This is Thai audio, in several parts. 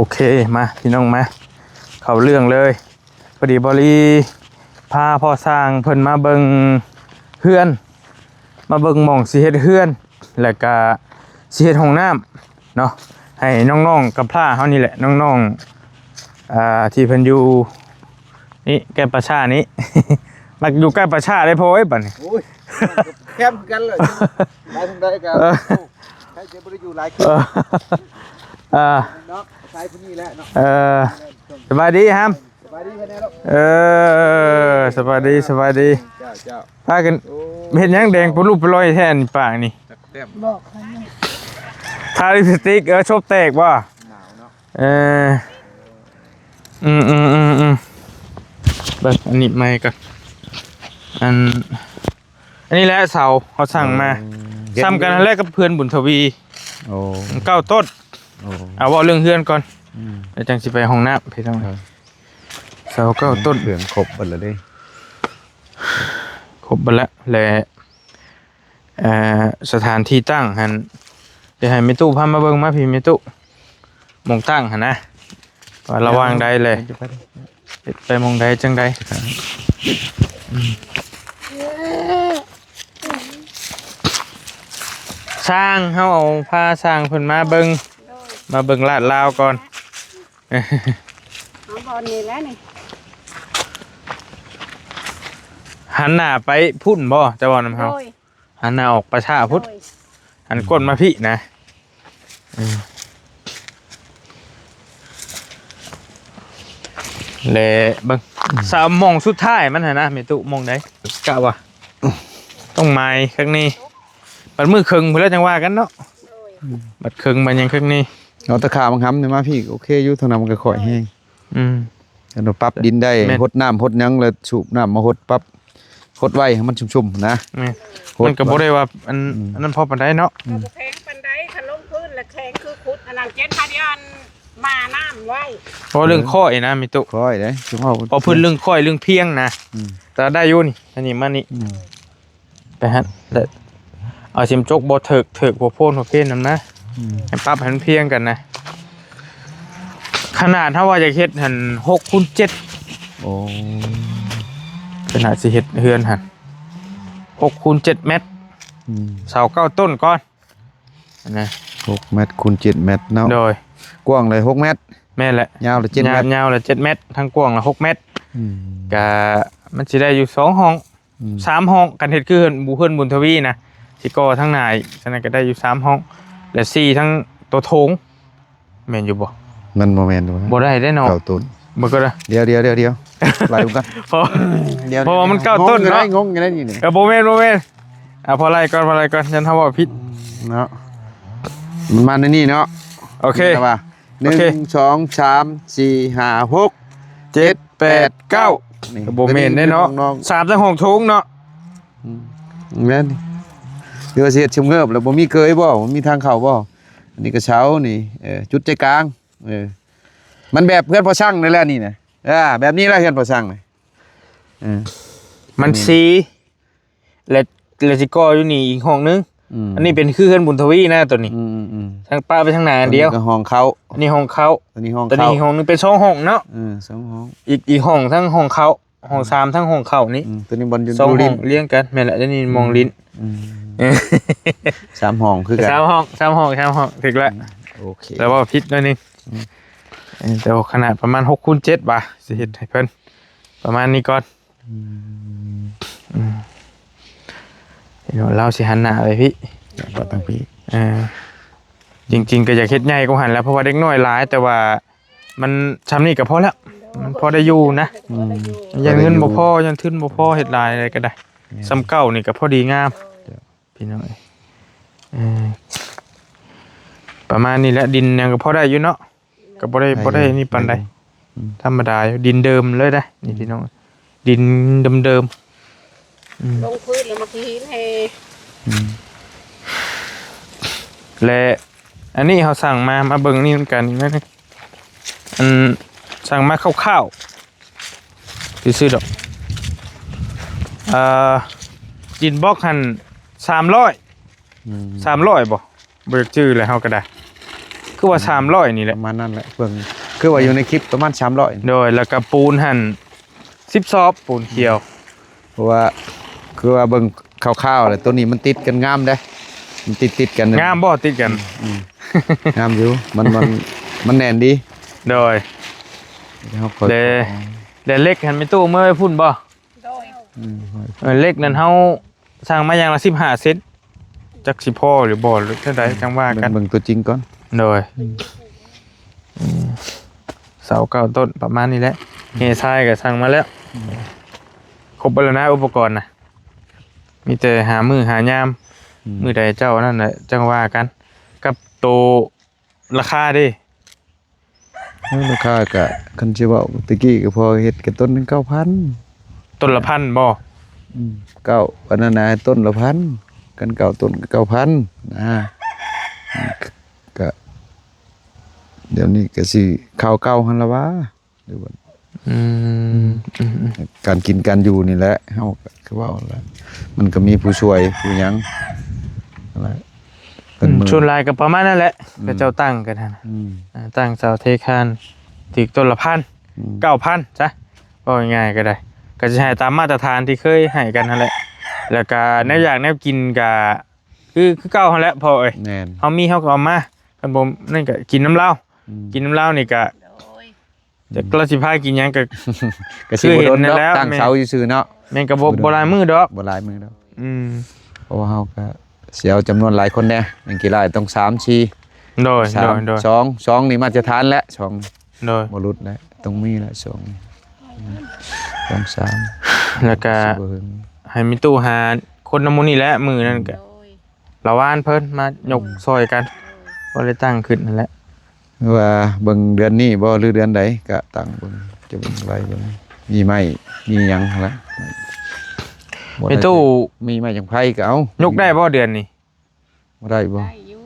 โอเคมาพี่น้องมาเข้าเรื่องเลยพอดีบริพาพ่อสร้างเพิ่นมาเบิงเฮือนมาเบิงหม่องสิเฮ็ดเฮือนแล้วก็สิเฮ็ดห้องน้ำเนาะให้น้องๆกับพร้าเฮานี่แหละน้องๆที่เพิ่นอยู่นี่แก้ประชานี้ มาอยู่ใกล้ประชาได้พอไอ้บัดนี้โอ้ยแคมกันเลยได้ทั้งได้กันใครจะบ่ได้อยู่หลายคืนเนาะใช้ผู้นี้แหละเนาะสบายดีครับสบายดีแค่นี้ลูกสบายดีสบายดีเจ้าพากันเห็นยังแดงปลุกปลอยแทนปากนี่บอกทาลิปสติกชอบแตกว่ะหนาวเนาะเบิ่งอันนี้ไม่กันอันนี้แหละเสาเขาสั่งมาซ้ำกันแรกกับเพื่อนบุญทวี9 ต้นเอาว่าเรื่องเฮือนก่อนเดี๋ยวจังสิไปห้องน้ำพี่น้องเสา9 ต้นเพื่อนครบหมดเลยดิครบหมดแล้วและสถานที่ตั้งหันเดี๋ยวให้มิตุพามาเบิ่งมาพี่มิตุมองตั้งหันนะว่าระวังใดเลยไปมองใดจังใดสร้างเฮาเอาพาสร้างเพิ่นมาเบิ่งลาดลาวก่อนเอาบอลนี่แล้วนี่หันหน้าไปพุ่นบ่จะว่าน้ำเฮาหันหน้าออกประชาพุทธหันก้นมาพี่นะและเบิ่งสามมองสุดท้ายมันหั่นนะเมตุมองได้กะว่าต้องไม้ข้างนี้บัดมือครึ่งพุ่นแล้วจังว่ากันเนาะบัดครึ่งมันยังครึ่งนี้เอาตะขาบางคำเนี่ยมาพี่โอเคอยู่ทางนั้นมันก็ค่อยแห้งเราปรับดินได้หดน้ำหดยังแล้วสูบน้ำมาหดปรับหดไว้ให้มันชุ่มๆนะมันก็บ่ได้ว่าอันนั้นพอปานใดเนาะแข็งปานใดคันลงพื้นแล้วแข็งคือขุดอันนั้นเจ็ดพาเดียนมาน้ำไว้เพราะเรื่องข้อยนะมิตุข้อยเด้พอพื้นเรื่องข้อยเรื่องเพียงนะแต่ได้อยู่นี่อันนี้มานี่ไปฮะแต่เอาชิมจกบ่เถิกบ่โพนบ่เพ้นนำนะให้ปรับให้มันเพียงกันนะขนาดถ้าว่าจะเฮ็ดหั่น6x7โอ้ขนาดสิเฮ็ดเฮือนหั่น6x7 เมตรเสา9 ต้นก่อนนะ6 เมตรคูณ7 เมตรเนาะโดยกว้างเลย6 เมตรแม่นแหละยาวเลย7 เมตรยาวเลย7 เมตรทั้งกว้างละ6 เมตรก็มันสิได้อยู่2 ห้อง3 ห้องกันเฮ็ดคือเฮือนบุญทวีนะสิก่อทั้งหน้าอีกฉะนั้นก็ได้อยู่3 ห้องและ4ทั้งตัวโถงแม่นอยู่บ่มันบ่แม่นบ่ได้เด้เนาะ9 ต้นบ่ก็ได้เดี๋ยวไล่กันพอมัน9 ต้นเนาะงงกันได้นี่บ่แม่นพอไล่ก่อนฉันทำว่าผิดเนาะมันมาในนี่เนาะโอเคว่า1 2 3 4 5 6 7 8 9นี่บ่แม่นได้เนาะ3ทั้งห้องโถงเนาะแม่นเดี๋ยวสิเฮ็ดชิมเงิบแล้วบ่มีเกยบ่มีทางเข้าบ่อันนี้ก็เช้านี่จุดใจกลางมันแบบเพื่อนพอช่างนี่แหละนี่นะแบบนี้แหละเพื่อนพอช่างนี่มันสีและสิก่ออยู่นี่อีกห้องนึงอันนี้เป็นคือเฮือนบุญทวีนะตัวนี้ทางป้าไปทางไหนอันเดียวห้องเขาอันนี้ห้องเขาตัวนี้ห้องตัวนี้ห้องนึงเป็น2 ห้องเนาะ2 ห้องอีกห้องทั้งห้องเขาห้อง3ทั้งห้องเขานี่ตัวนี้บน2 ห้องเรียงกันแม่นแหละอันนี้มองลิ้น3 ห้องคือกัน3 ห้องถึกแล้วโอเคแล้วว่าผิดหน่อยนึงแต่ขนาดประมาณ6x7บ่สิเฮ็ดให้เพิ่นประมาณนี้ก่อนเดี๋ยวเราสิหันหน้าไปพี่ก็ตั้งพี่จริงๆก็อยากเฮ็ดใหญ่กว่าหันแล้วเพราะว่าเด็กน้อยหลายแต่ว่ามันทำนี่ก็พอแล้วมันพอได้อยู่นะยังเงินบ่พอยังทุนบ่พอเฮ็ดหลายอะไรก็ได้ซ้ำเก่านี่ก็พอดีงามพี่น้องประมาณนี้แหละดินยังก็พอได้อยู่เนาะก็บ่ได้นี่ปานใดธรรมดาดินเดิมเลยได้นี่พี่น้องดินเดิมลงพื้นแล้วมาทีให้และอันนี้เขาสั่งมาเบิ่งนี่เหมือนกันนะสั่งมาคร่าวๆซื้อดอกดินบล็อกหัน300บ่เบิกชื่อเลยเฮาก็ได้ คือว่า300นี่แห ป ละ ระมาณนั้นแหละเพิ่งคือว่าอยู่ในคลิปประมาณ300 โดยแล้วก็ปูนหั่น10ซอบปูนเขียว เพราะว่าคือว่าเบิ่งคร่าวๆเลยตัวนี้มันติดกันงามเด้มันติดกัน งามบ่ติดกัน งามอยู่มันแน่นดี โดย เฮาค่อย แต่เล็กหันไม่ตู้เมื่อไปพุ่นบ่ โดย เล็กนั้นเฮาสร้างมาอย่างละ15เซนจักสิพอหรือบ่หรือเท่าใดจังว่ากัน เบิ่งตัวจริงก่อน โดยเสาเก้าต้นประมาณนี้แหละเฮทรายก็สั่งมาแล้วครบแล้วนะอุปกรณ์น่ะมีแต่หามือหายามมือใดเจ้านั่นน่ะจังว่ากันกับโตราคาดิ ราคาก็คันสิเว้าตะกี้ก็พอเฮ็ดกันต้นหนึง 9,000 ต้นละพันบ่ เก้าอันนั้นนะต้นละพันกันเก่าต้นก็9,000นะก็เดี๋ยวนี้ก็สิข้าวเก่าหั่นละวะหรือว่า อืม การกินการอยู่นี่แหละเฮาก็คือว่าแหละมันก็มีผู้ช่วยผู้หยังอะไรเพิ่นมือ ชวนลายก็ประมาณนั่นแหละก็เจ้าตั้งกันหั่นน่ะ อืม ตั้งเสาเทคานถึกต้นละพัน 9,000จ้ะว่าง่ายๆก็ได้ ก็จะให้ตามมาตรฐานที่เคยให้กันนั่นแหละ แล้วก็แนวอยากแนวกินก็คือเก่าหั่นแหละพอเอ้ย แน่น เฮามีเฮาก็เอามาคันบ่นั่นก็กินน้ำเหล้า อืม กินน้ำเหล้านี่ก็ โดย จะกระสิพากินหยังก็ ก็สิบ่โดน คือเห็นนั่ ดอน ก แล้ว ตั้งเสาซื่อๆเนาะ แม่งก็บ่หลายมื้อดอก บ่หลายมือดอก อืม เพราะว่าเฮาก็สิเอาจำนวนหลายคนแน่อย่างกี่หลายต้อง3 4 โดย 3 2นี่มาตรฐานแล้ว2 โดย บ่หลุดแล้วต้องมีแล้ว2 3 แล้วก็ บ่ถึง ให้มีตู้หาคนน้ำมูนี่แหละมื้อนั้นก็ โดย ละวานเพิ่นมายกซอยกันบ่ได้ตั้งขึ้นนั่นแหละ ว่าเบิ่งเดือนนี้บ่หรือเดือนใดก็ตั้งเบิ่งจะเบิ่งไว้เบิ่งมีไม้มีหยังหั่นละบ่ มี ได้ ตู้ มีไม้จังไผก็เอา ยกได้บ่เดือนนี้ บ่ได้บ่ ได้อยู่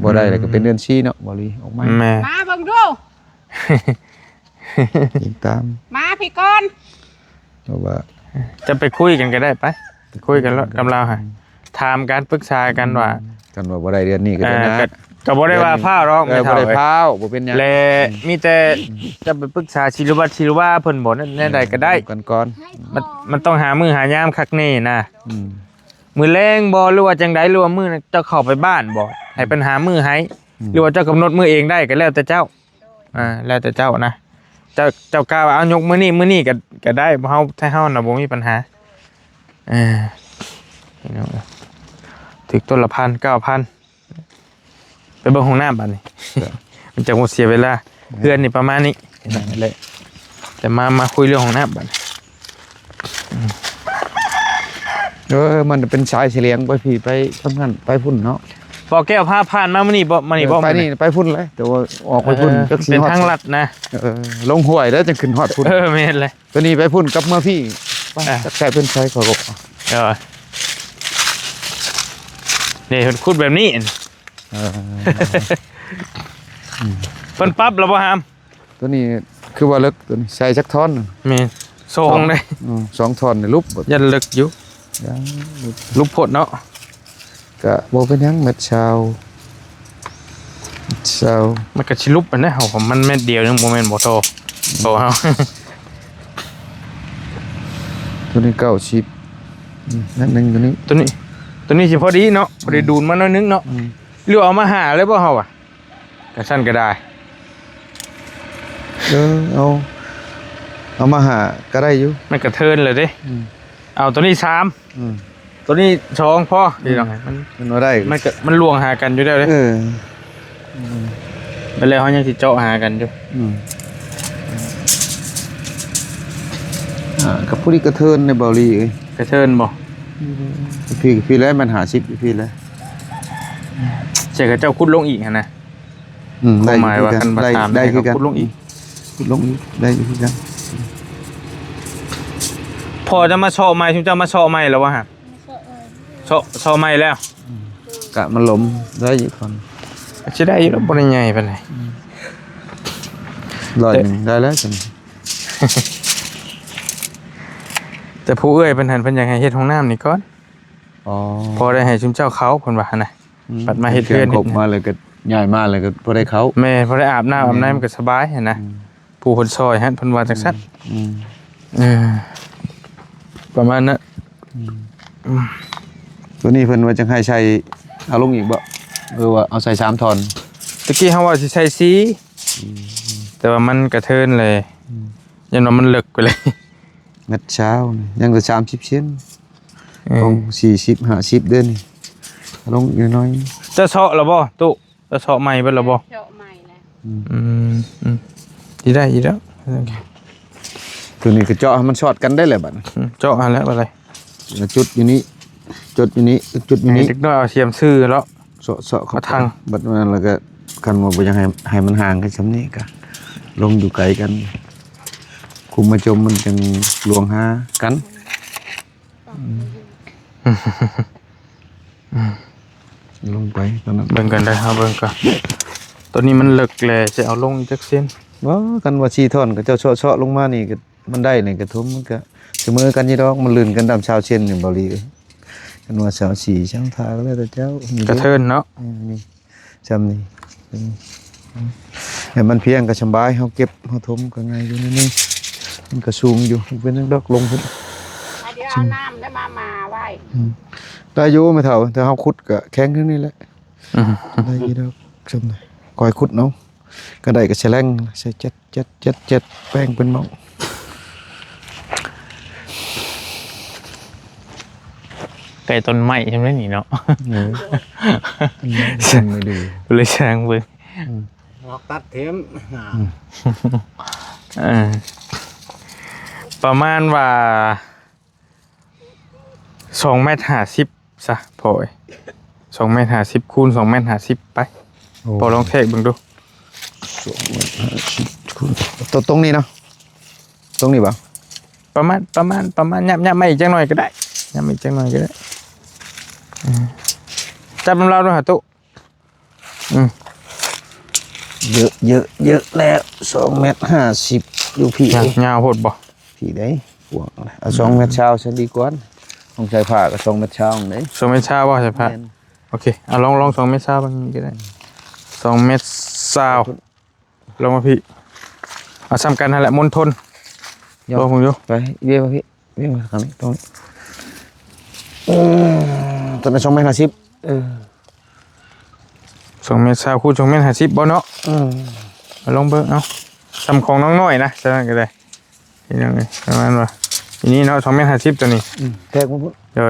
บ่ได้แล้วก็เป็นเดือน4เนาะบ่ลีออกมา แม่ มาเบิ่งดู ติดตาม มาพี่ก่อน เพราะว่า จะไปคุยกันก็ได้ไปคุยกันแล้วกับเราฮะถามกันปรึกษากันว่า กันว่าบ่ได้เดือนนี้ก็ได้นะ ก็บ่ได้ว่าพาหรอก เอ ไม่ อบ่ เท่า ได้ เอ้ย พาวบ่เป็นหยัง และมีแต่จะไปปรึกษาชิรุวัตรชิรุว่าเพิ่นบ่นั่นแน่ใดก็ได้ กันก่อน มันต้องหามือหายามคักแน่นะ อืม มือแรงบ่หรือว่าจังไดหรือว่ามือนั้นเจ้าเข้าไปบ้านบ่ให้ปัญหามือให้หรือว่าเจ้ากำหนดมือเองได้ก็แล้วแต่เจ้าแล้วแต่เจ้านะเจ้ากล้าว่าเอายกมื้อนี้ก็ได้เฮาถ้าเฮาน่ะบ่มีปัญหาพี่น้องถึกต้นละ1,000 9,000ไปเบิ่งห้องน้ำบัดนี้ มันจะหมดเสียเวลาเพื่อนนี่ประมาณนี้นั่นแหละแต่มาคุยเรื่องของน้ำบัดนี้ มันเป็นสายเฉลียงไปพี่ไปทำงานไปพุ่นเนาะ บ่แก้วพาผ่านมามื้อนี้บ่มื้อนี้บ่ ไปนี่ไปพุ่นเลยแต่ว่าออกไปพุ่นจักสิ เป็น ฮอด ทางลัดนะ ลงห้วยแล้วจังขึ้นฮอดพุ่น แม่นเลย ตัวนี้ไปพุ่นกับเมื่อพี่ไป อ่ะ จักใส่เป็นไฟขอกบ นี่เพิ่นขุดแบบนี้ เออ เพิ่นปรับแล้วบ่หาม ตัวนี้คือว่าเลิกตัวนี้ใส่จักท่อนหนึ่ง แม่นโซงได้ 2ท่อนนี่ลุบบ่ ยันลึกอยู่ ยัง ลุกโพดเนาะ ก็บ่เป็นหยังเม็ดเช้ามันก็สิลุบอันนั้นเฮาผมมันแม่นเดียวนึงบ่แม่นบ่โตโตเฮา ตัวนี้90นั่นหนึงตัวนี้ ตัวนี้สิพอดีเนาะพอดีดูนมาหน่อยนึงเนาะหรือเอามาหาเลยบ่เฮาอ่ะก็ซั่นก็ได้ เอามาหาก็ได้อยู่ มันก็เทินเลยเด้เอาตัวนี้3ตัวนี้2พอดีดอกมัน มันบ่ได้ มันลวงหากันอยู่แล้วเด้ ไปเลยเขายังสิเจาะหากันอยู่ กับผู้ที่กระเทินในเบาลีเอ้ย กระเชิญบ่ พี่แล้วมัน50พี่แล้ว เสียกับเจ้าคุดลงอีกหั่นนะ ได้ หมายว่ากันประ ได้ ตาม ได้คือกัน คุดลงอีก ขุดลงอีกได้อยู่คือกัน พอจะมาเชาะใหม่ถึงจะมาเชาะใหม่แล้ววะฮะเชาะใหม่แล้ว กะมันหล้มได้อยู่คน สิได้อยู่แล้วบ่ได้ใหญ่ปานใด 100ได้แล้วจัง แต่ผู้เอ้ยเพิ่นหันเพิ่นอยากให้เฮ็ดห้องน้ำนี่ก่อน อ๋อ พอได้ให้ชุมเจ้าเขาเพิ่นว่าหั่นน่ะ ปัดมาเฮ็ดเรือน ครบมาเลยก็ ใหญ่มากเลยก็พอได้เขา แม่พอได้อาบน้ำมันก็สบายเห็นนะผู้คนซอยฮะเพิ่นว่าจังซั่นประมาณนั้น ตัวนี้เพิ่นว่าจังให้ใช้เอาลงอีกบ่ว่าเอาใส่3ท่อน ตะกี้เฮาว่าสิใช้สีแต่ว่ามันกระเทินเลยยันว่ามันเลิกไปเลย เม็ดเช้านี่ยังก็30เซนของ40 50เดือนนี่เอาลงอีกน้อย จะเซาะแล้วบ่ตุจะเซาะใหม่เบิดแล้วบ่ เจาะใหม่แล้ว อีได้อีแล้ว ตัวนี้ก็เจาะให้มันช็อตกันได้แหละบัด เจาะอันแล้วอะไร จุดอยู่นี้จุดอยู่นี้จุดอยู่นี้ เด็กน้อยเอาเสียมซื่อแล้ว เสาะเข้า มาทาง บัดนั้นแล้วก็คันว่าบ่อยังให้มันห่างกันซำนี้ก็ลงอยู่ไกลกันคุมมาจมมันจังลวงหากันลงไปตอนนั้น เบิ่งกันได้ครับเบิ่งกันตัวนี้มันเลิกแลจะเอาลงจักเส้น ว่ากันว่าชีท่อนก็เจ้าเชาะลงมานี่ก็มันได้นี่กระทุมมันก็เสมอกันยี่ดอกมันลื่นกันตามชาวเช่นนี่บ่ลีกันว่าชาวสีช่างทาก็แล้วแต่เจ้านี่ กระเทินเนาะ นี่จำนี่ให้มันเพียงก็สบายเฮาเก็บเฮาทมก็ง่ายอยู่นี่มันก็สูงอยู่เป็นดอกลงพุ่น เดี๋ยวเอาน้ำได้มาไว้ ได้อยู่ไม่เท่าแต่เฮาขุดก็แข็งขึ้นนี่แหละได้ยี่ดอกจำได้คอยขุดเนาะก็ได้ก็แฉลงใส่จัดแป้งเป็นเมา ไก่ต้นไม้ใช่ไหมนี่เนาะ ไม่ดู เลยแซงเบิ่ง ตัดเทียม ประมาณว่า2.50 เมตรซะพอ2.50 เมตรคูณ2.50 เมตรไปพอลองเทคเบิ่งดู ตรงนี้เนาะตรงนี้ป่ะ ประมาณยับไม่อีกจังหน่อยก็ได้ยับไม่อีกจังหน่อยก็ได้จับน้ำเราด้วยหาตุ เยอะแล้ว2.50 เมตรอยู่พี่ ยาวโหดบ่ พี่ได้ห่วงเอา2 เมตรเช้าซะดีกว่าของชายผ้าก็2 เมตรเช้าไหน 2 เมตรบ่ใช่ปะโอเคเอาลอง2 เมตรบางนี้ก็ได้2 เมตรลงมาพี่เอาซ้ำกันนั่นแหละมณฑลลองผมอยู่ ไปเบี้ยมาพี่เบี้ยมาทางนี้ตรงนี้ตอนนั้น2.50 เมตร2 เมตรคูณ2 เมตร50บ่เนาะเอาลองเบิ่งเอาซ้ำของน้องน้อยนะซะนั่นก็ได้นี่ยังไงประมาณว่าทีนี้เนาะ2 เมตรตัวนี้ แทกมาพุ่น เดี๋ยว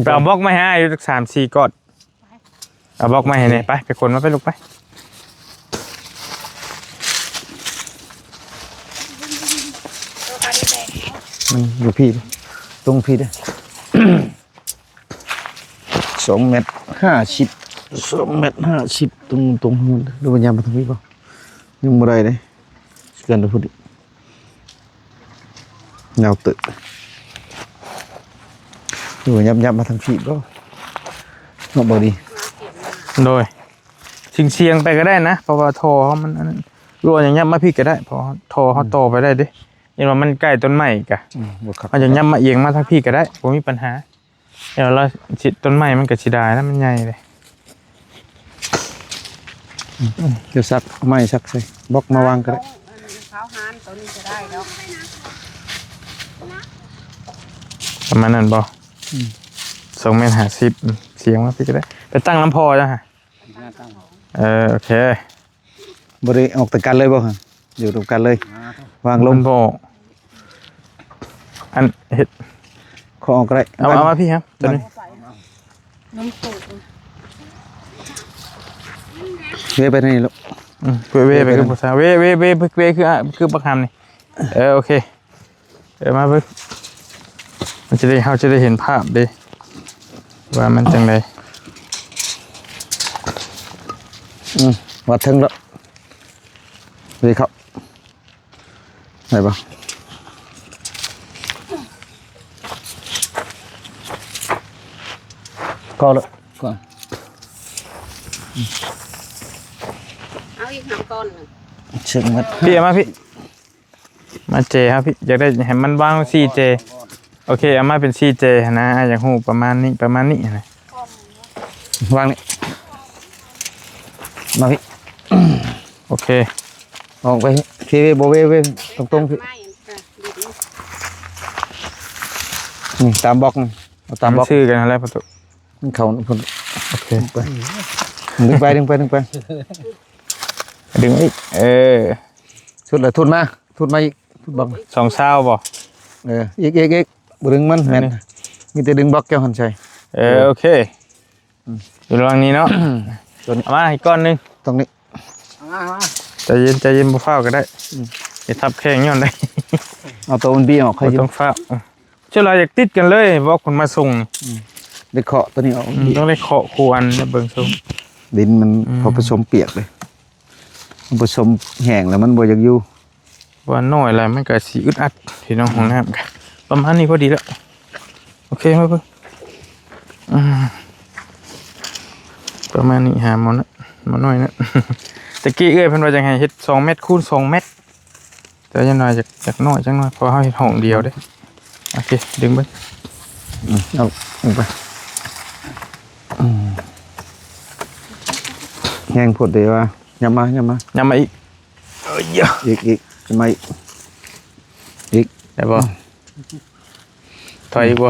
ไปเอาบล็อกมาให้อายุสัก3-4ก้อนเอาบล็อกมาให้เนี่ยไปคนมาไปลูกไป อยู่พี่ตรงพี่เด้2.50 เมตร2.50 เมตรตรงนู้นดูบรรยากาศมาทางนี้ป่ะยังบ่ได้เลยสแกนดูพุ่นดิแนวตึกดูยับมาทางพี่ก็นอกบ่ดี โดยเชียงไปก็ได้นะเพราะว่าทอเขามันรัวอย่างเงี้ยมาพี่ก็ได้เพราะทอเขาโตไปได้ดิยันว่ามันใกล้ต้นไม้กะ บ่ครับ มันจะย่ำมาเอียงมาทางพี่ก็ได้ผมมีปัญหาเดี๋ยวเราชิดต้นไม้มันก็ชิได้นะมันใหญ่เลย เดี๋ยวซักไม้ซักใส่บล็อกมาวางก็ได้ เขาหานตัวนี้จะได้แล้ว ประมาณนั้นบ่2.50 เมตรเสียงมาพี่ก็ได้ไปตั้งลำโพอจ้ะฮะโอเค บ่ได้ออกแต่กันเลยบ่ฮะอยู่ตรงกันเลยวางลง โพอันเห็ด ขอออกก็ได้ เอามาพี่ครับตัวนี้ น้ำสูง เว้ยไปนี่ลูก เว่ไปคือภาษาเว่คือประคำนี่โอเคมาเบิ่งมันจะได้เขาจะได้เห็นภาพดิว่ามันจังได วัดถึงแล้วนี่ครับไหนบ่ก็แล้วก็ เอาอีกน้ำก้อนหนึ่ง เชิงมัด พี่เอามาพี่มาเจครับพี่อยากได้เห็นมันวาง4เจ โอเคเอามาเป็น CJ นะอยากฮู้ประมาณนี้นะ วางนี่มาพี่ โอเค ออกไปพี่โบเว้ตรงๆพี่ ไม่ค่ะดิบ นี่ตามบล็อกนี่เอาตามบล็อก ชื่อกันอะไรประตู เขาคน โอเค ไปดึงไป ดึงอีกชุดละทุนมาอีกทุนบล็อก 2 เช้าบ่ อีกบ่ดึงมันแม่นมีแต่ดึงบล็อกแก้วหันใจ โอเคอยู่ระหว่างนี้เนาะ ตัวนี้ เอามาอีกก้อนหนึง ตรงนี้ ใจเย็นบ่ฟ้าวก็ได้อย่าทับแข้งย้อนได้ เอาตัวมันบี้ออกค่อย บ่ต้องฟ้าวเชื่อเราอยากติดกันเลยบอกคนมาส่ง ได้เคาะตัวนี้ออก ต้องได้เคาะควนแล้วเบิ่งซุม ดินมันพอผสมเปียกเลยมันผสมแห้งแล้วมันบ่อยากอยู่ ว่าน้อยอะไรมันก็สิอึดอัดพี่น้องของน้ำกันประมาณนี้พอดีแล้วโอเคมาเพิ่งประมาณนี้หาหมอนะหมอน้อยนะ ตะกี้เอ้ยเพิ่นว่าจังไงเฮ็ด2 เมตรคูณ2 เมตรแต่จังน้อยจากน้อยจังน้อยเพอเฮาเฮ็ดห้องเดียวเด้โอเคดึงเบิ่ง เอาลงไปแห้งพดเดียวว่าอย่ามา ย้ำมาอีกเอ้ยเยอะ อีกจะมาอีก ได้บ่ถอยอีกบ่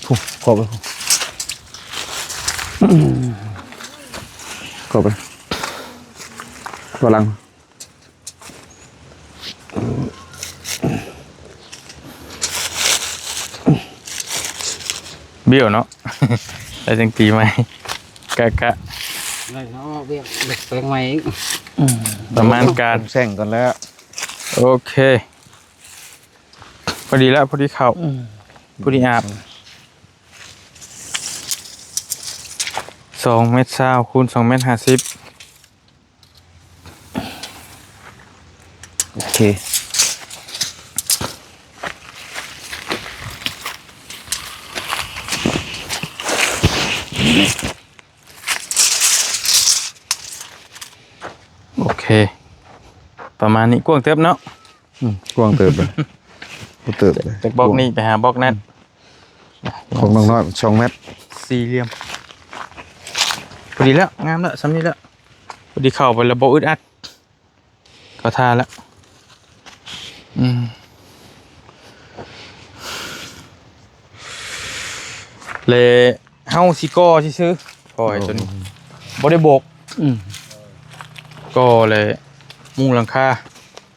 ผู้ขอไปตัวหลัง เบี้ยวเนาะ แล้วจังตีไหมกะ เลยเนาะเบี้ยเด็กแปลงใหม่อีก ประมาณการ แซงก่อนแล้ว โอเคพอดีแล้วพอดีเข้าพอดีอาบ2 เมตร20คูณ2 เมตร50โอเคโอเคประมาณนี้กว้างเติบเนาะ กว้างเติบเลยเติบเลย จากบล็อกนี้ไปหาบล็อกนั้น ของน้องน้อย2 เมตร สี่เหลี่ยมพอดีแล้วงามแล้วซ้ำนี้แล้วพอดีเข้าไประบบอึดอัดก็ท่าแล้วเลยเฮาสิก่อซื่อๆก่อไอ้ตัวนี้บ่ได้โบกก็เลยมุงหลังคา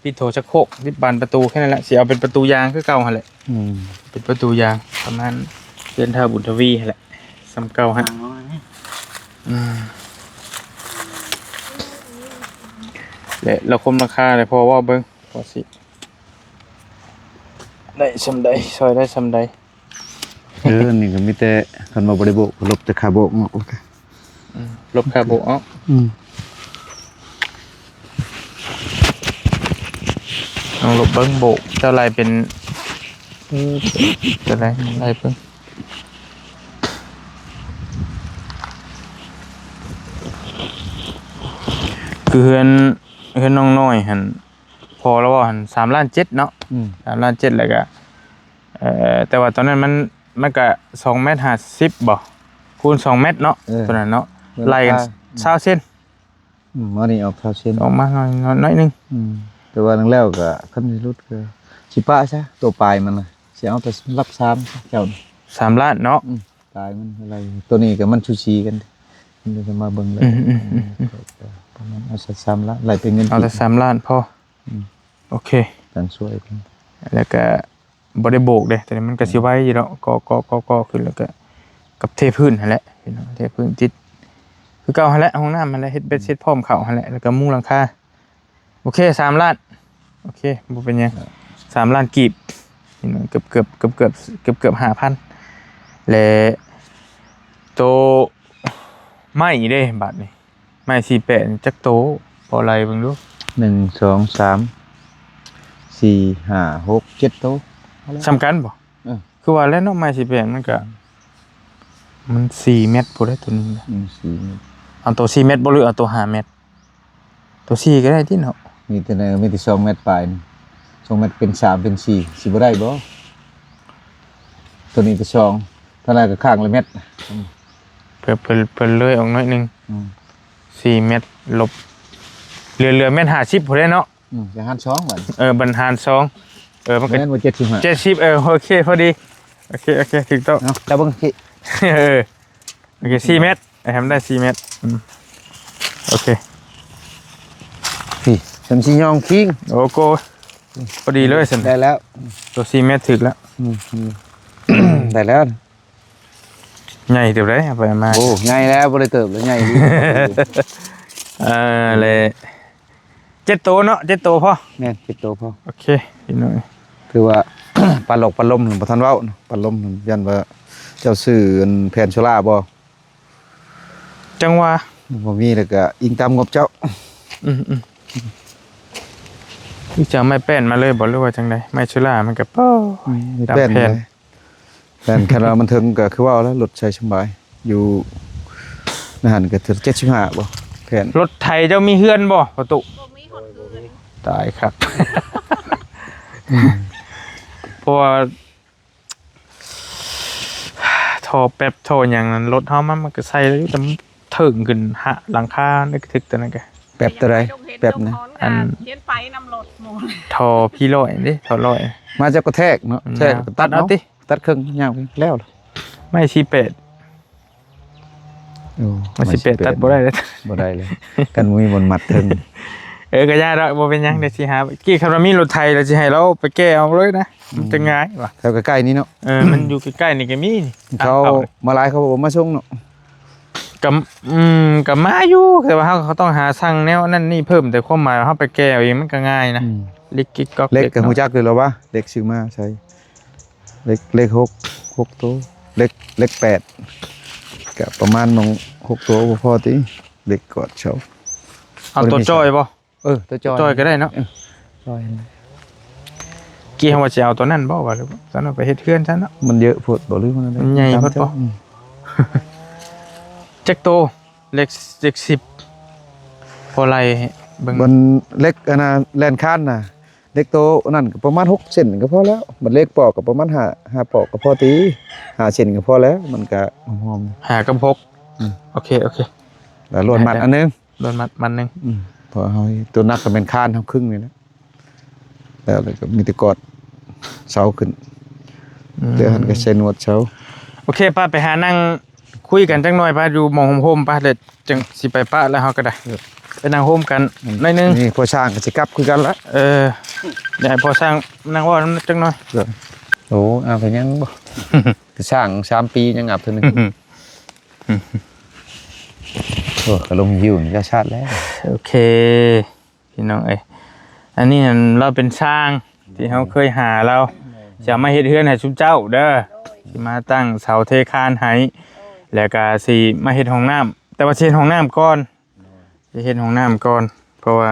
ปิดโถชักโครกปิดบานประตูแค่นั้นแหละสิเอาเป็นประตูยางคือเก่าหั่นแหละเป็นประตูยางประมาณเดือนท่าบุญทวีหั่นแหละซ้ำเก่าฮะและเราคมราคาเลยพอว่าเบิ่งพอสิได้ซำใดซอยได้ซำใด นี่ก็มีแต่คันมาบริโภคลบแต่คาร์โบออกโอเค ลบคาร์โบออกเอาลบเบิ้งโบกเจ้าลายเป็นเจ้าลายเบิ้งคือเฮือนน้องน้อยหันพอแล้วว่าหัน3.7 ล้านเนาะ3.7 ล้านแล้วก็แต่ว่าตอนนั้นมันก็2.50 เมตรบ่คูณ2 เมตรเนาะตัวนั้นเนาะไล่กัน20 เซน มานี่ออกเส้น ออกมาน้อยนึง แต่ว่านึงแล้วก็คันสิรุดก็สิปะซะตัวปลายมันน่ะสิเอาแต่รับ3เจ้า 3 ล้านเนาะ ปลายมันอะไรตัวนี้ก็มันชูชีกันมันจะมาเบิ่งเลยประมาณเอาสัก3 ล้านไหลเป็นเงิน เอาแต่3 ล้านพอโอเค กันช่วยกัน แล้วก็บ่ได้โบกเด้แต่มันก็สิไว้อยู่เนาะก็ขึ้นแล้วก็กับเทพื้นนั่นแหละพี่น้องเทพื้นติดคือเก่าหั่นแหละห้องน้ำหั่นแหละเฮ็ดเบ็ดเฮ็ดพร้อมเข้าหั่นแหละแล้วก็มุงหลังคาโอเค3 ล้านโอเคบ่เป็นหยัง3 ล้านกีบพี่น้องเกือบ 5,000และโตไม้เด้บาดนี้ไม้48จักโตพอไรเบิ่งดู 1 2 3 4 5 6 7โต สำคัญบ่คือว่าแล้วเนาะไม้48มันก็มัน4 เมตรพุ่นได้ตัวนี้นะ 4 เอาตัว4 เมตรบ่หรือเอาตัว5 เมตรตัว4ก็ได้ที่เนาะ มีแต่2 เมตรปลาย 2เมตรเป็น3เป็น4สิบ่ได้บ่ตัวนี้ก็2เท่าไหร่ก็ข้างละเม็ด เพิ่นเลยออกหน่อยหนึง 4 เมตรลบเหลือเมตร50พุ่นเด้เนาะ จะหัน2บัด บรรหาร2มันก็ แม่นว่า75 70โอเคพอดีโอเคถูกต้อง เนาะแล้วเบิ่งพี่ โอเค4 เมตรทำได้4 เมตรโอเค พี่ฉันสิยองคิง โอ้โกพอดีเลยสัน ได้แล้ว ตัว4 เมตรถึกแล้ว ได้แล้ว ใหญ่เดี๋ยวได้เอาไปมา โอ้ใหญ่แล้วบ่ได้เติบแล้วใหญ่ดี เลย7 โตเนาะ7 โตพอ แม่นคิดโตพอ โอเคพี่น้อย คือว่า ปลาหลกปลาลมบ่ทันเว้าปลาลมยันว่าเจ้าซื้ออันแผ่นโซล่าบ่ จังหวะ บ่มีแล้วก็อิงตามงบเจ้า พี่จะเอาไม้แป้นมาเลยบอกเลยว่าจังไดไม้ชุล่ามันก็เป้า ตาม แผ่น แผ่น เลยแผ่นคันว่ามันถึงก็คือว่าแล้วรถใช้สบายอยู่นั่นก็ถึง75บ่แผ่น รถไถเจ้ามีเฮือนบ่ประตู บ่มีคนอื่น ตายครับ เพราะว่าท่อแป๊บท่ออย่างนั้นรถเฮามันก็ใส่แล้วแต่มันถึงขึ้นหะหลังคานึกถึกตัวนั้นก็ แป๊บเท่าใดแป๊บนะ อันเขียนไปนำรถหมด ท่อพี่ร้อยดิท่อร้อย มาจากกระแทกเนาะแทกก็ตัด เอา เนาะ ติ ตัดครึ่งยาวไปแล้ว ไม่ชีเป็ด โอ้ ไม่ชีเป็ดตัดบ่ได้เลย บ่ได้เลย กันบ่มีบนมัดถึง ก็ยากแล้วบ่เป็นหยังเดี๋ยวสิหากี้คำว่ามีรถไทยแล้วสิให้เราไปแก้เอาเลยนะมันจะง่ายว่ะ แถวใกล้ๆนี้เนาะ มันอยู่ใกล้ๆนี่ก็มีนี่ เขา อ มาหลายเขาบอกว่ามาส่งเนาะ กับกับมาอยู่แต่ว่าเขาต้องหาสั่งแนวนั่นนี่เพิ่มแต่ความหมายว่าเขาไปแก้เอาเองมันก็ง่ายนะลิกกิ๊กก๊อก เล็กกับ นาะ ฮู้จักเลยเหรอวะเล็กซื้อมาใช้เล็ก6ตัวเล็ก8ก็ประมาณน้อง6ตัวบ่พอติเล็กกอดเช้า เอาตัวจอยป่ะ ตัวจอย จอยก็ได้เนาะ จอย กี่เขาว่าจะเอาตัวนั่นบ่ว่าหรือว่าฉันเอาไปเฮ็ดเพื่อนฉันเนาะ มันเยอะโพดบ่หรือมันอะไร มันใหญ่โพดบ่ จักโตเล็ก10พอไรเบิ่ง มันเล็กอันน่ะแลนค้านน่ะเล็กโตนั่นก็ประมาณ6เซนก็พอแล้วมันเล็กปอกก็ประมาณ5ปอกก็พอตี5เซนก็พอแล้วมันก็หอม หากำพกโอเค ๆแล้วลวนมัดอันนึง โดนมันหนึง พอเฮาตัวนักก็เป็นค้านเฮาครึ่งนี่นะแล้วก็มีแต่กอดเสาขึ้นเดี๋ยวหันก็ใช้นวดเสา โอเคป้าไปหานั่งคุยกันจังหน่อยป้าอยู่หมองโฮมๆป้าเดี๋ยวจังสิไปป้าแล้วเฮาก็ได้ไปนั่งโฮมกันหน่อยนึง นี่พอช่างก็สิกลับคือกันละ อยากให้พอสร้างนั่งว่าจังหน่อย โอ้เอาไปยังบ่ ก็ช่าง3ปียังอับเท่านึงโอ้ก็ลงหิวนี่ก็ชาติแล้ว โอเคพี่น้องเอ้ยอันนี้นั่นเราเป็นช่างที่เขาเคยหาเราจะมาเฮ็ดเฮือนให้ชุมเจ้าเด้อสิมาตั้งเสาเทคานให้แล้วก็สิมาเฮ็ดห้องน้ำแต่ว่าสิเฮ็ดห้องน้ำก่อนจะเฮ็ดห้องน้ำก่อนเพราะว่า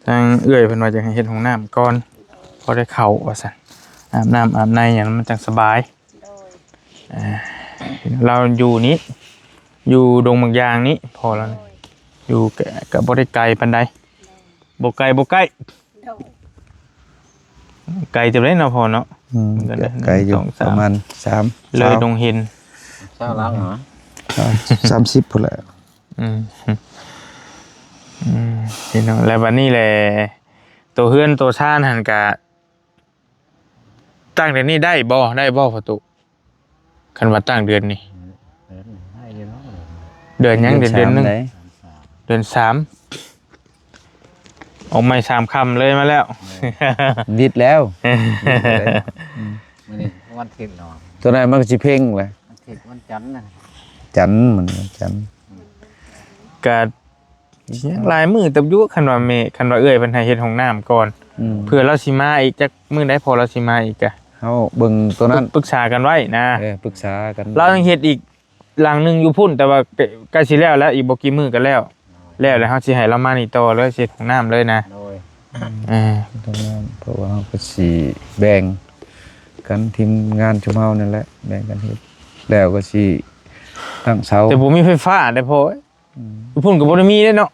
ทางเอื้อยเพิ่นว่าจะให้เฮ็ดห้องน้ำก่อนพอได้เข้าว่าซั่นอาบน้ำอาบในอย่างนั้นมันจังสบายเราอยู่นี้อยู่ดงบางยางนี้พอแล้วนี่อยู่กับบ่ได้ไกลปานใดบ่ไกลไกลจะได้เนาะพอเนาะ ไกลอยู่ประมาณ3 เลยดงเห็น เช้าล้างเหรอ 30พุ่นแหละ พี่น้องแล้ววันนี้แหละตัวเฮือนตัวชานหันกะตั้งเดือนนี้ได้บ่ประตูคันว่าตั้งเดือนนี้เดือนยังเดือนนึงเดือน3ออกไม่3 ค่ำเลยมาแล้ว ดิดแล้ว มื้อนี้วันอาทิตย์เนาะ ตัวนั้นมันก็สิเพ่งแหละ วันอาทิตย์วันจันทร์น่ะ จันทร์มันจันทร์ กะยังหลายมื้อแต่อยู่คันว่าคันว่าเอ้ยเพิ่นให้เฮ็ดห้องน้ำก่อนเพื่อเราสิมาอีกจักมื้อใดพอเราสิมาอีกกะ เฮาเบิ่งตัวนั้น ปรึกษากันไว้นะ ปรึกษากัน เราต้องเฮ็ดอีกหลังหนึงอยู่พุ่นแต่ว่าใกล้สิแล้วอีกบ่กี่มื้อก็แล้วเฮาสิให้เรามานี่ต่อเลยเฮ็ดห้องน้ำเลยนะ โดย ตรงนั้นเพราะว่าเฮาก็สิแบ่งกันทีมงานชุมเฮานั่นแหละแบ่งกันเฮ็ดแล้วก็สิตั้งเสา แต่บ่มีไฟฟ้าได้พออยู่พุ่นก็บ่ได้มีเด้เนาะ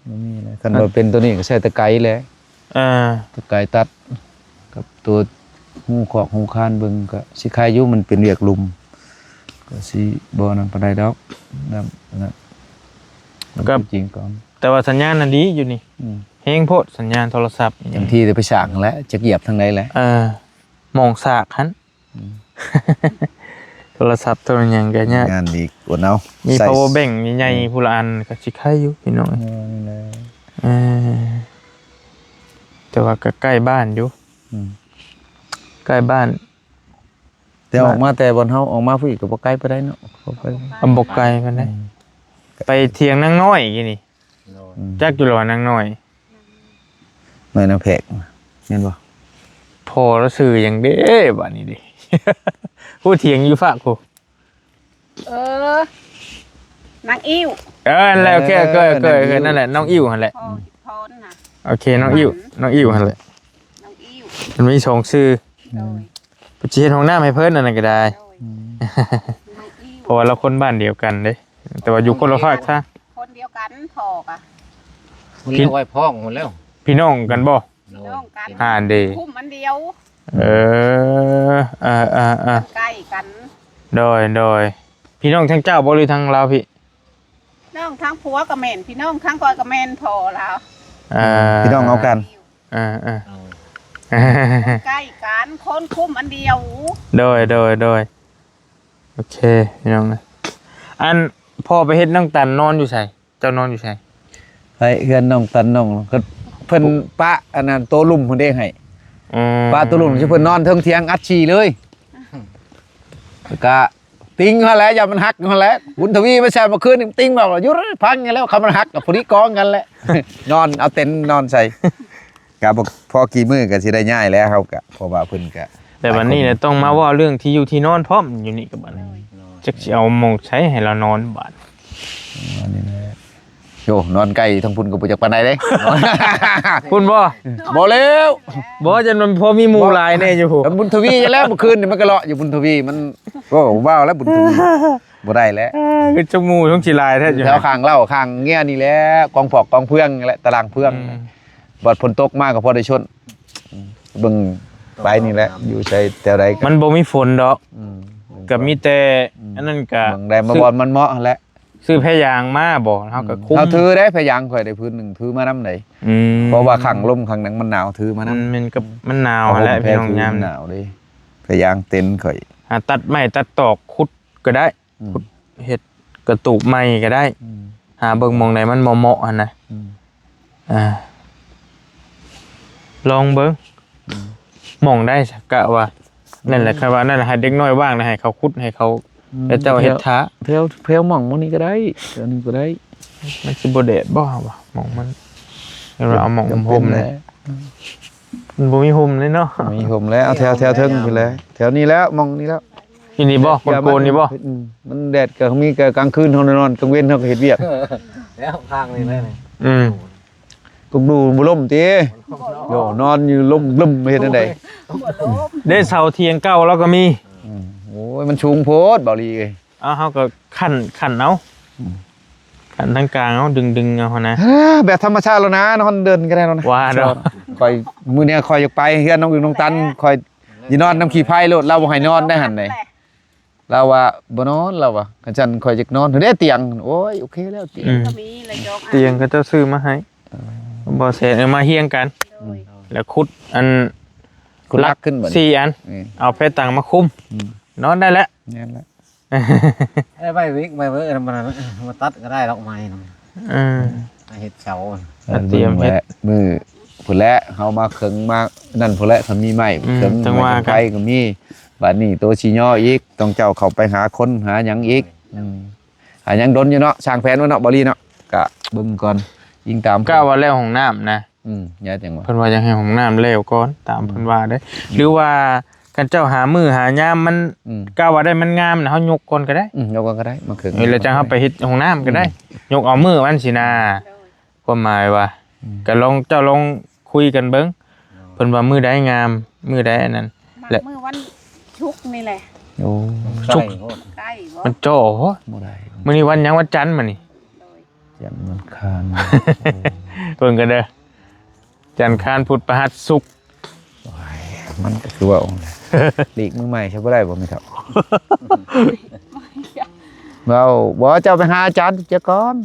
บ่มีเลยคันว่าเป็นตัวนี้ก็ใช้ตะไคร้แหละตะไคร้ตัด กับตัวหูขอกหูคานเบิ่งก็สิคายอยู่มันเป็นเรียกลุมก็สิบ่นั่นปานใดดอกนั่นก็จริงก่อน แต่ว่าสัญญาณน่ะดีอยู่นี่เฮงโพดสัญญาณโทรศัพท์ จังที่ได้ไปสร้างแล้วจะเหยียบทางใดแล้ว มองสากหันโทรศัพท์ตัวหยังก็ยาก งานดีกว่าเนาะ มี power bank ใหญ่ๆผู้ละอันก็สิคายอยู่พี่น้องแต่ว่าก็ใกล้บ้านอยู่ใกล้บ้าน แต่ออกมาแต่บนเฮาออกมาผู้อีกก็บ่ไกลไปได้เนาะ บ่ไกลปานใดไปเถียงนางน้อยกี่นี่จักอยู่หรอนางน้อย ไม่น้ำแพกแม่นบ่ พอแล้วสื่ออย่างเด้บัดนี้ดิ ผู้เถียงอยู่ฝากกู นางอิ่ว นั่นแหละโอเคเคยนั่นแหละน้องอิ่วหั่นแหละ พรน่ะ โอเคน้องอิ่วหั่นแหละ นางอิ่ว มันมีสองชื่อ โดย ไปเชียร์ห้องน้ำให้เพิ่นนั่นนะก็ได้ โดยนางอิ่ว เพราะว่าเราคนบ้านเดียวกันเด้แต่ว่าอยู่คนละภาคซะ คนเดียวกันพอกอ่ะ มันเรียกว่าพ้องหมดแล้ว พี่น้องกันบ่ น้องกัน อ่านเด้ คุ้มอันเดียว ใกล้กัน โดยพี่น้องทั้งเจ้าบ่หรือทั้งเราพี่ น้องทั้งผัวกับแม่นพี่น้องทั้งกอยกับแม่นพอแล้ว พี่น้องเอากัน ใกล้กันคนคุ้มอันเดียว โดยโอเคพี่น้องนะอันพ่อไปเฮ็ดน้องตันนอนอยู่ไสเจ้านอนอยู่ไส ไปเฮือนน้องตันน้องก็เพิ่นปะอันนั้นโตลุ่มเพิ่นเด้ให้ปะโตลุ่มสิเพิ่นนอนเทิงเถียงอัดฉี่เลยก็ติ้งเขาแล้วอย่ามันหักเขาแล้วบุญทวีไม่ใช่เมื่อคืนติ้งบอกว่ายุดพังกันแล้วคำมันหักกับพอดีกองกันแหละ นอนเอาเต็นท์นอนใส่กะบอกพอกี่มื้อก็สิได้ง่ายแล้วเขาก็เพราะว่าเพิ่นก็ แต่วันนี้เนี่ยต้องมาว่าเรื่องที่อยู่ที่นอนพร้อมอยู่นี่กับบัดนี้จักสิเอาหมองใช้ให้เรานอนบาด นี่แหละโยนอนไกลทั้งพุ่นก็บ่จักปานใดเด้ คุณบ่ บ่แล้ว บ่จนมันพอมีหมู่หลายแน่อยู่ผู้ บุญทวีจะแล้วเมื่อคืนนี่มันก็เลาะอยู่บุญทวีมันก็ว้าวแล้วบุญทวีบ่ได้แล้ว คือจมูกต้องสิลายแท้อยู่ แถวข้างเล่าข้างเงี้ยนี่แหละกองผอกกองเพื่องนี่แหละตารางเพื่องบัดฝนตกมากก็พอได้ชนเบิ่งไปนี่แหละอยู่ใช้แถวใดก็ มันบ่มีฝนดอกก็มีแต่อันนั้นก็ เบิ่งได้มาบอลมันเหมาะแหละ ซื้อแพยางมาบ่เฮาก็คุ้ม เฮาถือได้พยางข่อยได้พื้นหนึงถือมานำได้เพราะว่าข้างลมข้างหนังมันหนาวถือมานำ มันก็มันหนาวแหละพี่น้องยาม หนาวเด้พยางเต็นท์ข่อย หาตัดไม้ตัดตอกขุดก็ได้ขุดเฮ็ดกระตูบไม้ก็ได้หาเบิ่งหม่องใดมันเหมาะๆหั่นนะลองเบิ่งหม่องได้สักกะว่านั่นแหละครับว่านั่นแหละให้เด็กน้อยว่างนะให้เขาขุดให้เขาแล้วเจ้าเฮ็ดท้า เพลหม่องมื้อนี้ก็ได้เดี๋ยวนี้ก็ได้ มันสิบ่แดดบ่วะหม่องมันเราเอาหม่องห่มๆเลยมันบ่มีห่มเลยเนาะ มีผมแล้วเอาแถวเทิงไปเลยแถวนี้แล้วมองนี่แล้ว ที่นี่บ่คนโกนนี่บ่ มันแดดก็มีก็กลางคืนเฮานอนกลางเว้นเฮาก็เฮ็ดเวียก แล้วข้างนี้เลย กุกดูบ่ล่มติโยนอนอยู่ล่มลึมเฮ็ดจังได๋ ได้เสาเทียงเก่าแล้วก็มี โอ้ยมันสูงโพดเบาลีเอ้ย เฮาก็คั่นเอาคั่นทางกลางเอาดึงเอานะ แบบธรรมชาติแล้วนะนอนเดินก็ได้แล้วนะ ว่าดอก คอยมื้อนี้คอยอยากไปเฮือนน้องอึ่งน้องตันคอยสินอนน้ำขี้ไผ่โลดเราบ่ให้นอนได้หั่นไดเราว่าบ่นอนเราว่าคันฉันคอยอยากนอนเด้เตียงโอ้ยโอเคแล้วเตียง ก็มีเลยยก เตียงก็เจ้าซื้อมาให้บ่เสร็จเอามาเฮียงกัน แล้วขุดอัน คุณรักขึ้นบัดนี้ 4อัน นี่ เอาเพชรตังมาคุมนอนได้แล้ว นั่นแหละ ได้ใบวิกใบเว้ยมันตัดก็ได้ดอกไม้นะเห็ดเสา เตรียมเฮ็ด มือพุ่นแหละเฮามาเคิงมานั่นพุ่นแหละถ้ามีไม้เคิง จังว่ากัน ไผก็มีบัดนี้ตัวสิย่ออีกต้องเจ้าเข้าไปหาคนหาหยังอีกหาหยังดนอยู่เนาะสร้างแผนไว้เนาะบ่ลีเนาะก็เบิ่งก่อนยิงตาม ก้าวว่าแล้วห้องน้ำนะ อย่าจังว่า เพิ่นว่ายังให้ห้องน้ำแล้วก่อนตามเพิ่นว่าเด้หรือว่ากันเจ้าหามือหายามมันก้าวว่าได้มันงามนะเฮายกก่อนก็ได้ ยกก็ได้มาเคิง แล้วจังเฮาไปเฮ็ดห้องน้ำก็ได้ ยกเอามือมันสินะความหมายว่าก็ลองเจ้าลองคุยกันเบิ่งเพิ่นว่ามือใดงามมือใดอันนั้น และมือวันชุกนี่แหละ โอ้ จุก ใกล้บ่ มันโจ้โห บ่ได้ มื้อนี้วันหยังวันจันทร์มื้อนี้ ยันมันคาน เบิ่งกันเด้อจันทร์คานพุธพฤหัสศุกร์ มันก็คือว่าหลีกมือใหม่ใช่บ่ได้บ่แม่นครับเราบ่เจ้าไปหาอาจารย์เจ้าก่อน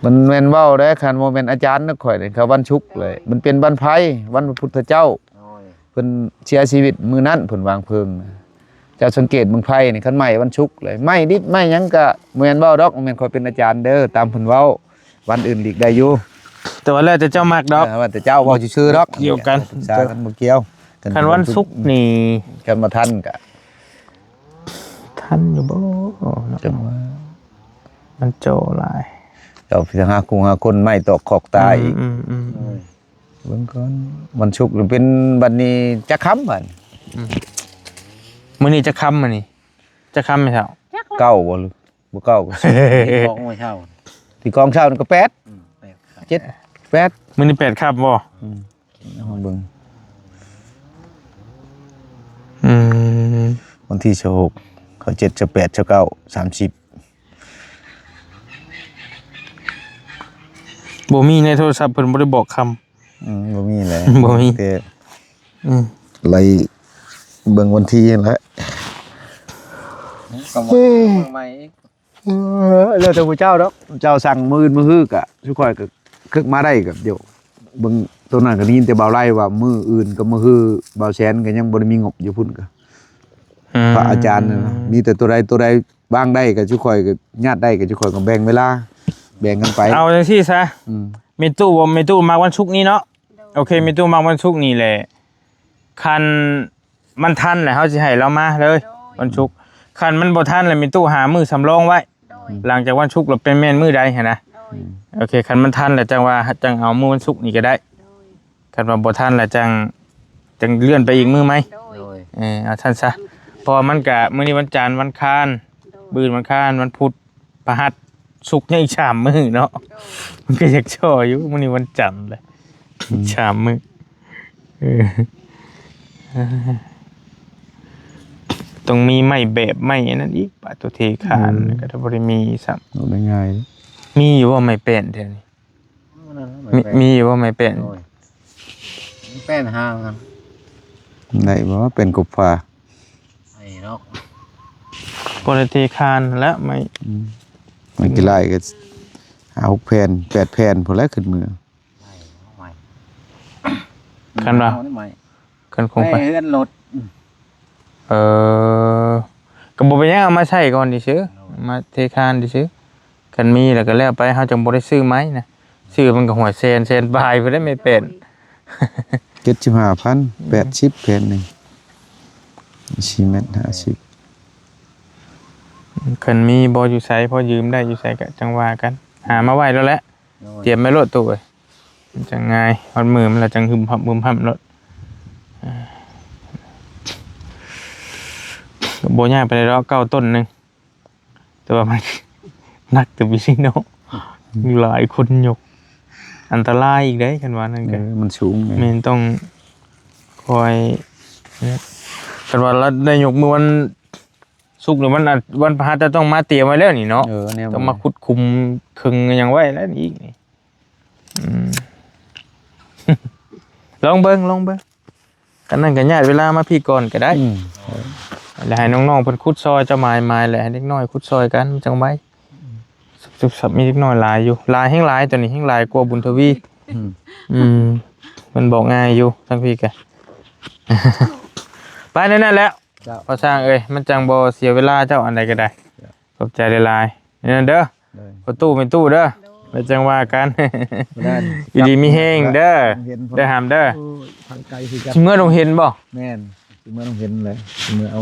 มันแม่นเว้าได้คันบ่แม่นอาจารย์นักข่อยนี่เขาวันชุกร์เลยมันเป็นวันไผวันพระพุทธเจ้าเพิ่นเสียชีวิตมื้อนั้นเพิ่นวางเพลิงเจ้าสังเกตเมืองไผนี่คันใหม่วันชุกร์เลยไม่ดิบไม่หยังก็บ่แม่นเว้าดอกบ่แม่นข่อยเป็นอาจารย์เด้อตามเพิ่นเว้าวันอื่นหลีกได้อยู่ แต่ว่าแล้วแต่เจ้ามักดอก ว่าแต่เจ้าเว้าซื่อๆดอก เกี่ยวกัน ปรึษากันบ่เกี่ยว คันวันศุกร์นี่ กันบ่ทันก็ ทันอยู่บ่เนาะ จังว่า มันโจหลาย เจ้าพิจารณาคงหาคนไม่ตอกขอกตายอีก อืม เบิ่งก่อนวันศุกร์หรือเป็นบัดนี้จะค้ำบัด มื้อนี้จะค่ำมื้อนี้จะค่ำไหมเฒ่า เก้าบ่หรือบ่เก้าก็ บอกมาเช่า ที่กองเช้านั่นก็8 แปดครับ 7 8 มื้อนี้8ค่ำบ่ เอาเบิ่ง อืม วันที่16เขา7จะ8จะ9 30 บ่มีในโทรศัพท์เพิ่นบ่ได้บอกคำ บ่มีแหละ บ่มี แต่ อืม ไล่เบิ่งวันที่นั่นแหละ ก็บอกใหม่อีก แล้วแต่ผู้เจ้าดอกเจ้าสั่งมื้ออื่นมื้อฮื้อกะทุกข่อยก็คึกมาได้กับเดี๋ยวเบิ่งตัวนั้นก็ได้ยินแต่บ่าวไล่ว่ามื้ออื่นกับมื้อฮื้อบ่าวแสนก็ยังบ่ได้มีงบอยู่พุ่นก็พระอาจารย์นั่นนะมีแต่ตัวใดบ้างได้ก็ทุกข่อยก็ญาติได้ก็ทุกข่อยก็แบ่งเวลาแบ่งกันไป เอาจังซี่ซะ อืม มีตู้บ่มีตู้มาวันศุกร์นี้เนาะโอเคมีตู้มาวันศุกร์นี่แหละคันมันทันแหละเฮาสิให้เรามาเลยวันศุกร์คันมันบ่ทันแล้วมีตู้หามื้อสำรองไว้ หลังจากวันศุกร์เราเป็นแม่นมื้อใดหั่นนะโอเคคันมันทันแล้วจังว่าจังเอามื้อวันศุกร์นี่ก็ได้คันว่าบ่ทันแล้วจังเลื่อนไปอีกมื้อไหม โดย เอาทันซะเพราะว่ามันก็มื้อนี้วันจันทร์วันคานมื้อวันคานวันพุธพฤหัสศุกร์ยังอีก3มื้อเนาะมันก็อยากช่ออยู่มื้อนี้วันจันทร์เลย3มื้อต้องมีไม้แบบไม้อันนั้นอีกปะตัวเทคานก็ถ้าบ่ได้มีซ้ำ เอาได้ง่ายเลย มีอยู่ว่าไม่เป็นเดี๋ยวนี้มีอยู่ว่าไม่เป็น โดยเป็นห่างกัน ได้บ่ว่าเป็นกบฟ้า ไอ้เนาะ ปกติคานและไม่ มันกี่ลายก็6แผ่น8แผ่นพุ่นแล้วขึ้นมือ ใหม่ คันว่า ใหม่ คันคงไป ไปเฮือนรถ ก็บ่ไปยังเอามาใช้ก่อนดิซื้อมาเทคานดิซื้อคันมีแล้วก็แล้วไปเฮาจังบ่ได้ซื้อไม้นะซื้อมันก็หัวแสนบายไปได้ไม่เป็น 75,000 80แผ่นหนึง4เมตร50 คันมีบ่อยู่ไสพอยืมได้อยู่ไสก็จังว่ากัน หามาไว้แล้วแหละ โดย เตรียมไว้โลดตู้เอ้ยมันจังง่ายฮอดมือมันแล้วจังหึมหับโลดโบย่างไปเลยแล้ว9ต้นหนึ่งแต่ว่ามัน นักแต่วิซิโนหลายคนยกอันตรายอีกได้กันว่านั่นกัน มันสูงไง มันต้องคอยเนี่ยกันว่าเราได้ยกมือวันศุกร์หรือวันพฤหัสจะต้องมาเตรียมไว้แล้วนี่เนาะ เนี่ย ต้องมาคุดคุมคึงอย่างไว้แล้วนี่อีกนี่ลองเบิ้งกันนั่นกันญาติเวลามาพี่ก่อนก็ได้ แล้วให้น้องๆเพิ่นขุดซอยเจ้าไม้แหละให้เด็กน้อยขุดซอยกันจังไว้สับมีเด็กน้อยหลายอยู่หลายแห่งหลายตัวนี้แห่งหลายกว่าบุญทวีมันบอกง่ายอยู่ทั้งพี่แก ไปนั่นแหล้วพอสร้างเอ้ยมันจังบ่เสียเวลาเจ้าอันใดก็ได้ขอบใจหลายๆนั่นเด้อประตูเป็นตู้เด้อไปจังว่ากัน อยู่ดีมีแฮงเด้อหามเด้อ ทางไกลคือกัน เมื่อลงเห็นบ่ แม่นเมื่อต้องเห็นเลยเมื่อเอา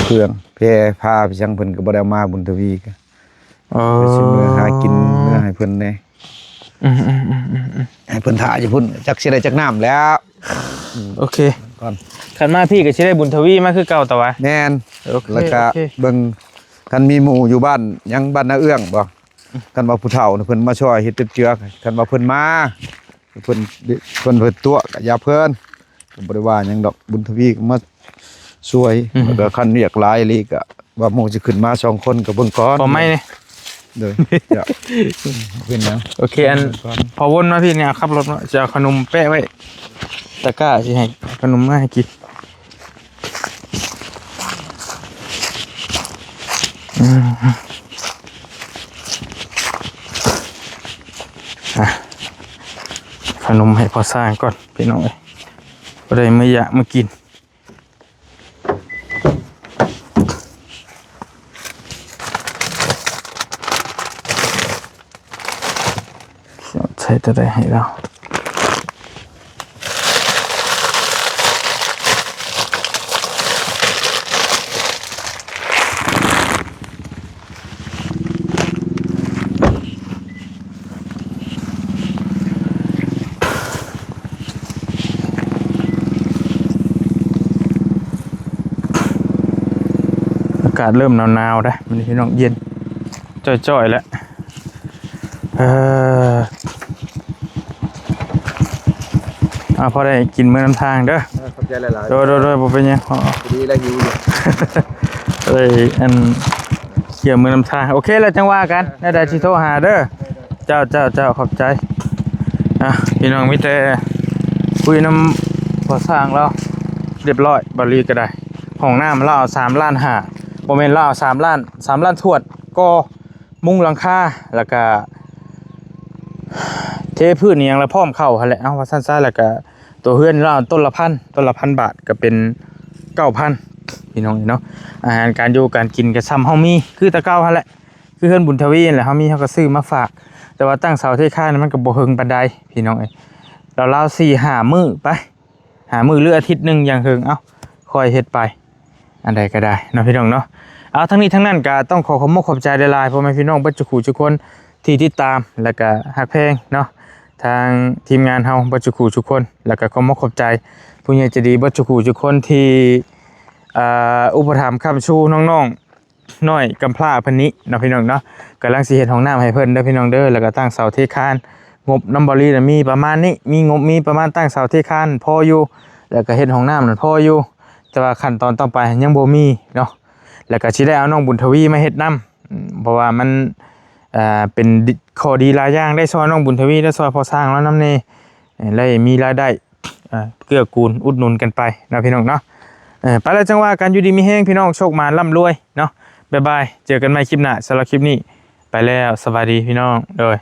เครื่องแพร่พาไปช่างเพิ่นก็บ่ได้เอามาบุญทวีก็ไปสิเมื่อหากินเมื่อให้เพิ่นแน่ให้เพิ่นท่าอยู่พุ่นจักสิได้จักน้ำแล้ว โอเค ก่อน คันมาพี่ก็สิได้บุญทวีมาคือเก่าแต่ว่า แม่น โอเค แล้วก็ โอเค เบิ่งคันมีหมู่อยู่บ้านยังบ้านนาเอื้องบ่คันว่าผู้เฒ่าน่ะเพิ่นมาช่วยเฮ็ดเจือกคันว่าเพิ่นมาเพิ่นตัวก็อย่าเพิ่นผมบ่ได้ว่าหยังดอกบุญทวีก็มาช่วยแล้วก็คันเรียกหลายอีหลีก็ว่าหมู่สิขึ้นมา2คนก็เบิ่งก่อน พอไหมเนี่ย เด้อจะเพิ่นนะ โอเคอันพอวนมาพี่เนี่ยขับรถมาจะเอาขนมแปะไว้ ตะกร้าสิให้ขนมมาให้กินขนมให้พอสร้างก่อนพี่น้องก็ได้ไม่อยากมากินใช้ตัวใดให้เราอากาศเริ่มหนาวๆได้มันพี่น้องเย็นจ่อยๆแล้วพอได้กินมื้อน้ำทางเด้อ ขอบใจหลายๆ โดยบ่เป็นหยัง ดีแล้วหิวอยู่ อันเกี่ยวมือน้ำทางโอเคแล้วจังว่ากันได้สิโทรหาเด้อเจ้าขอบใจพี่น้องมีแต่คุยน้ำพอสร้างแล้วเรียบร้อยบริก็ได้ห้องน้ำเราเอา3 ล้านห้าโมเมนต์เราเอา3 ล้านทวดก็มุ้งหลังคาแล้วก็เทพื้นอย่างละพร้อมเข้าหั่นแหละเอาว่าสั้นๆแล้วก็ตัวเฮือนเราต้นละพันบาทก็เป็น9,000พี่น้องเนาะอาหารการอยู่การกินก็ซ้ำเฮามีคือตะเก้าหั่นแหละคือเฮือนบุญทวีนั่นแหละเฮามีเฮาก็ซื้อมาฝากแต่ว่าตั้งเสาเทค่ามันก็บ่เฮิงปานใดพี่น้องเรา4-5 มื้อไป5 มื้อหรืออาทิตย์นึงอย่างเฮิงค่อยเฮ็ดไปอันใดก็ได้เนาะพี่น้องเนาะเอาทั้งนี้ทั้งนั้นก็ต้องขอขอบใจหลายๆพ่อแม่พี่น้องเบิดทุกคนที่ติดตามแล้วก็ฮักแพงเนาะทางทีมงานเฮาเบิดทุกคนแล้วก็ขอบใจผู้ใหญ่ใจดีเบิดทุกคนที่อุปถัมภ์ค้ำชูน้องๆน้อยกำพร้าเพิ่นนี้เนาะพี่น้องเนาะกำลังสิเฮ็ดห้องน้ำให้เพิ่นเด้อพี่น้องเด้อแล้วก็ตั้งเสาเทคานงบน้ำบริน่ะมีประมาณนี้มีประมาณตั้งเสาเทคานพออยู่แล้วก็เฮ็ดห้องน้ำนั่นพออยู่แต่ว่าขั้นตอนต่อไปยังบ่มีเนาะแล้วก็สิได้เอาน้องบุญทวีมาเฮ็ดนำเพราะว่ามันเป็นข้อดีหลายอย่างได้ซอยน้องบุญทวีได้ซอยพอสร้างแล้วนำนี่เลยมีรายได้เกื้อกูลอุดหนุนกันไปนะพี่น้องเนาะไปแล้วจังว่ากันอยู่ดีมีแห้งพี่น้องโชคมาร่ำรวยเนาะบ๊ายบายเจอกันใหม่คลิปหน้าสำหรับคลิปนี้ไปแล้วสวัสดีพี่น้องโดย